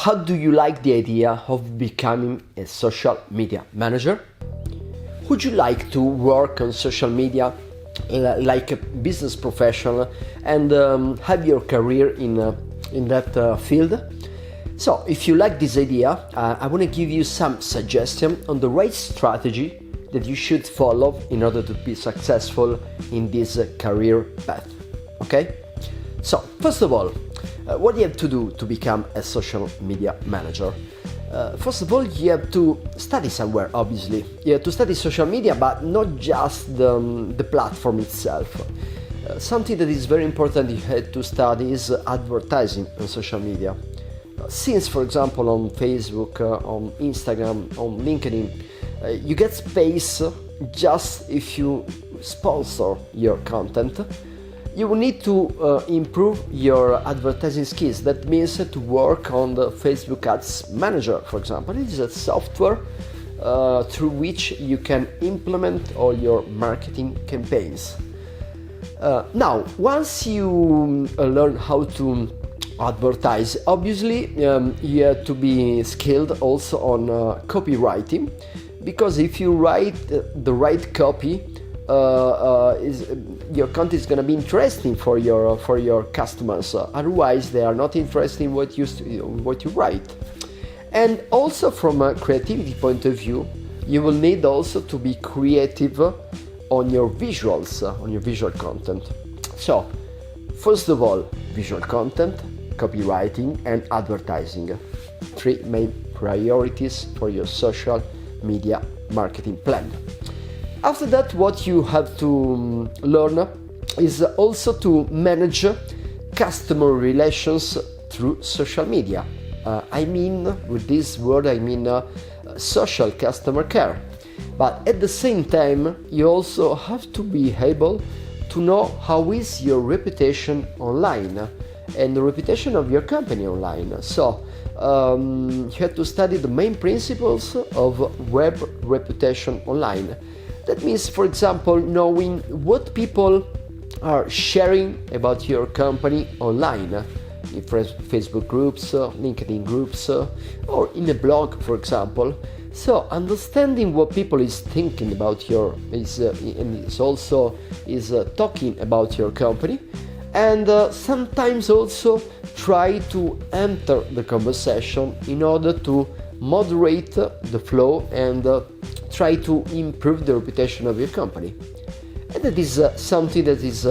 How do you like the idea of becoming a social media manager? Would you like to work on social media like a business professional and have your career in that field? So, if you like this idea, I want to give you some suggestions on the right strategy that you should follow in order to be successful in this career path. Okay? So, first of all, what you have to do to become a social media manager? First of all, you have to study somewhere, obviously. You have to study social media, but not just the platform itself. Something that is very important you have to study is advertising on social media. Since, for example, on Facebook, on Instagram, on LinkedIn, you get space just if you sponsor your content. You will need to improve your advertising skills. That means to work on the Facebook Ads Manager, for example. It is a software through which you can implement all your marketing campaigns. Now, once you learn how to advertise, obviously you have to be skilled also on copywriting, because if you write the right copy, your content is going to be interesting for your customers. Otherwise, they are not interested in what you write. And also, from a creativity point of view, you will need also to be creative on your visuals, on your visual content. So, first of all, visual content, copywriting, and advertising. 3 main priorities for your social media marketing plan. After that, what you have to learn is also to manage customer relations through social media. With this word, I mean social customer care. But at the same time, you also have to be able to know how is your reputation online and the reputation of your company online. So you have to study the main principles of web reputation online. That means, for example, knowing what people are sharing about your company online, in Facebook groups, LinkedIn groups, or in a blog, for example. So understanding what people is thinking about talking about your company, and sometimes also try to enter the conversation in order to moderate the flow and try to improve the reputation of your company. And that is something that is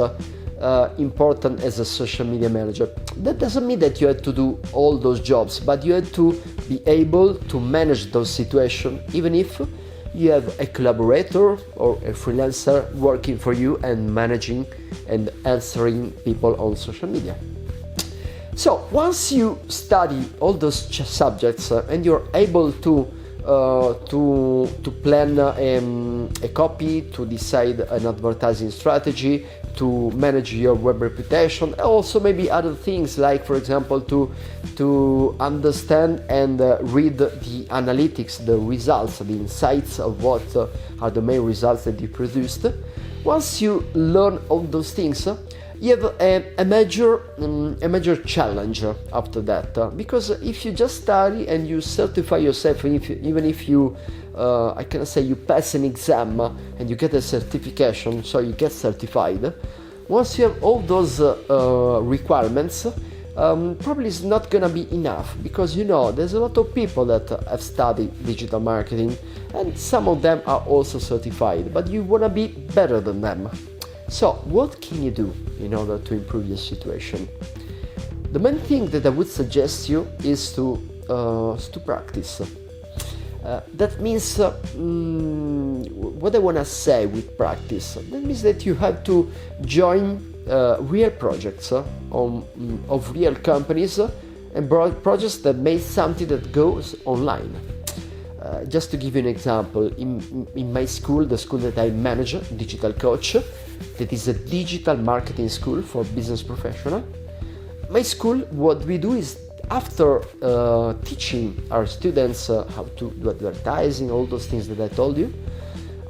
important as a social media manager. That doesn't mean that you have to do all those jobs, but you have to be able to manage those situations, even if you have a collaborator or a freelancer working for you and managing and answering people on social media. So once you study all those subjects and you're able to plan a copy, to decide an advertising strategy, to manage your web reputation, also maybe other things like, for example, to understand and read the analytics, the results, the insights of what are the main results that you produced. Once you learn all those things, you have a major challenge after that, because if you just study and you certify yourself, even if you you pass an exam and you get a certification, so you get certified. Once you have all those requirements, probably it's not gonna be enough, because there's a lot of people that have studied digital marketing and some of them are also certified, but you wanna be better than them. So what can you do in order to improve your situation? The main thing that I would suggest you is to practice. That means, what I want to say with practice, that means that you have to join real projects of real companies and projects that make something that goes online. Just to give you an example, in my school, the school that I manage, Digital Coach, that is a digital marketing school for business professionals. My school, what we do is, after teaching our students how to do advertising, all those things that I told you,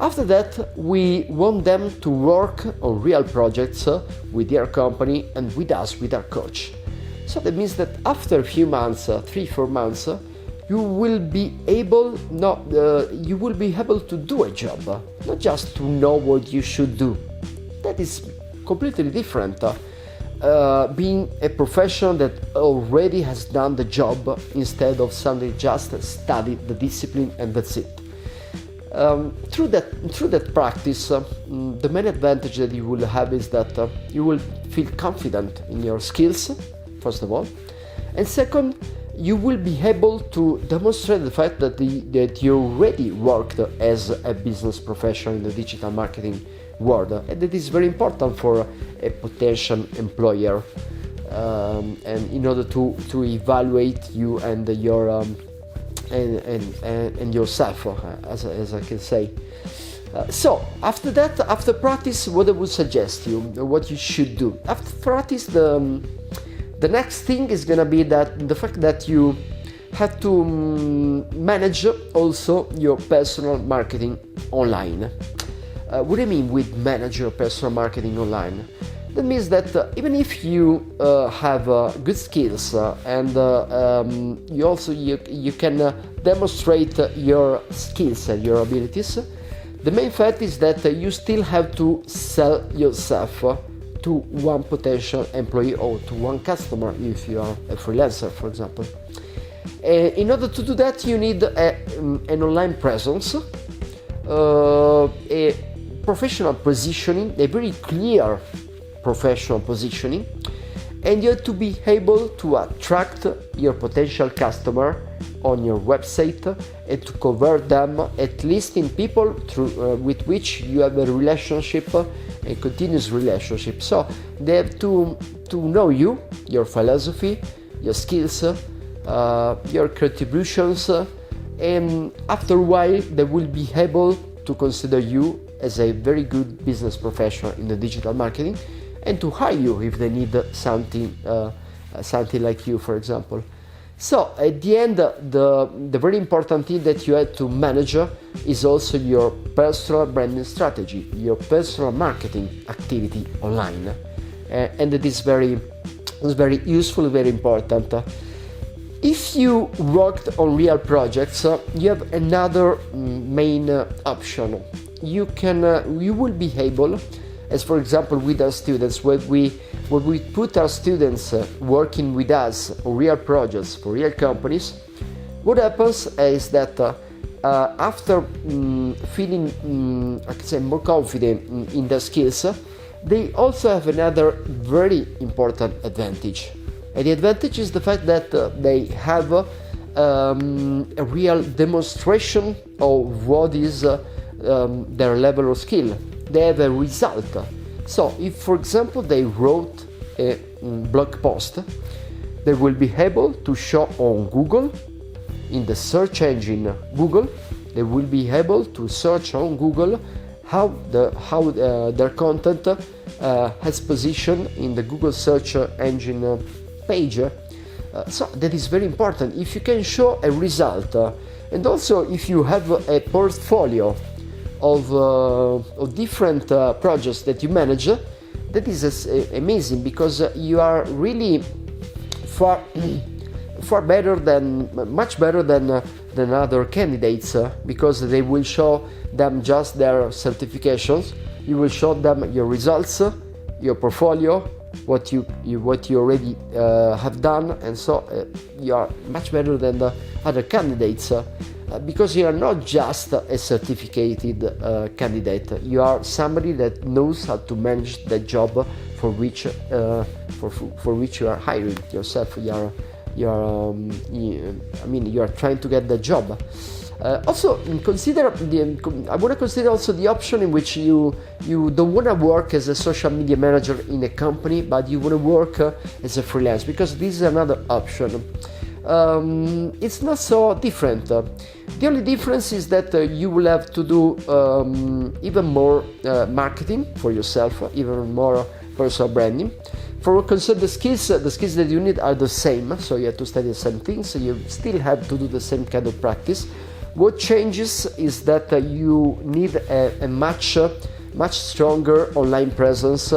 after that we want them to work on real projects with their company and with us, with our coach. So that means that after a few months, 3-4 months, you will be able to do a job, not just to know what you should do. That is completely different. Being a professional that already has done the job instead of somebody just studied the discipline and that's it. Through that practice, the main advantage that you will have is that you will feel confident in your skills, first of all, and second, you will be able to demonstrate the fact that you already worked as a business professional in the digital marketing world, and that is very important for a potential employer, and in order to evaluate you and your and yourself, as I can say. So after practice, what I would suggest you, what you should do after practice, the next thing is gonna be that the fact that you have to manage also your personal marketing online. What do I mean with manage your personal marketing online? That means that even if you have good skills and you can demonstrate your skills and your abilities, the main fact is that you still have to sell yourself to one potential employee or to one customer if you are a freelancer, for example. In order to do that, you need an online presence, a professional positioning, a very clear professional positioning, and you have to be able to attract your potential customer on your website and to convert them at least in people with which you have a relationship, a continuous relationship. So they have to know you, your philosophy, your skills, your contributions, and after a while they will be able to consider you as a very good business professional in the digital marketing and to hire you if they need something like you, for example. So at the end, the very important thing that you have to manage is also your personal branding strategy, your personal marketing activity online, and it is very useful, very important. If you worked on real projects, you have another main option. You will be able, as for example with our students, when we put our students working with us on real projects for real companies, what happens is that after feeling I can say more confident in their skills, they also have another very important advantage. And the advantage is the fact that they have a real demonstration of what is their level of skill. They have a result. So if, for example, they wrote a blog post, they will be able to show on Google, in the search engine Google, they will be able to search on Google how their content has position in the Google search engine page. So that is very important. If you can show a result, and also if you have a portfolio of different projects that you manage, that is amazing, because you are really much better than other candidates, because they will show them just their certifications. You will show them your results, your portfolio, what you already have done, and so you are much better than the other candidates, because you are not just a certificated candidate. You are somebody that knows how to manage the job for which you are hiring yourself. You are trying to get the job. Also, I want to consider also the option in which you don't want to work as a social media manager in a company, but you want to work as a freelance, because this is another option. It's not so different. The only difference is that you will have to do even more marketing for yourself, even more personal branding. For concern the skills that you need are the same, so you have to study the same things, so you still have to do the same kind of practice. What changes is that you need a much stronger online presence,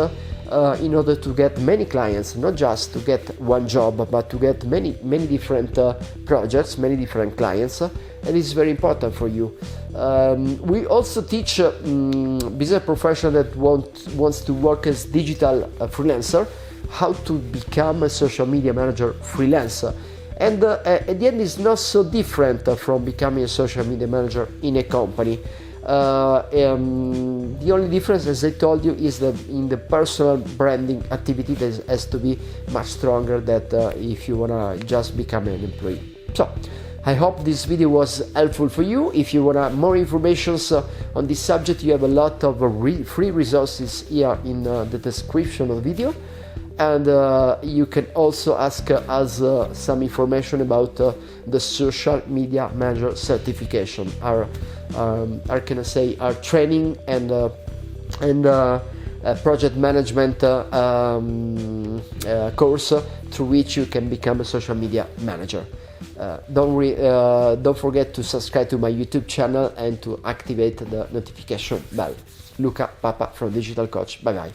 in order to get many clients, not just to get one job, but to get many different projects, many different clients, and it's very important for you. We also teach business professional that wants to work as digital freelancer how to become a social media manager freelancer. And at the end, it's not so different from becoming a social media manager in a company. The only difference, as I told you, is that in the personal branding activity that has to be much stronger than if you wanna just become an employee. So I hope this video was helpful for you. If you want more information on this subject, you have a lot of free resources here in the description of the video. And you can also ask us some information about the social media manager certification, our training and project management course through which you can become a social media manager. Don't forget to subscribe to my YouTube channel and to activate the notification bell. Luca Papa from Digital Coach. Bye bye.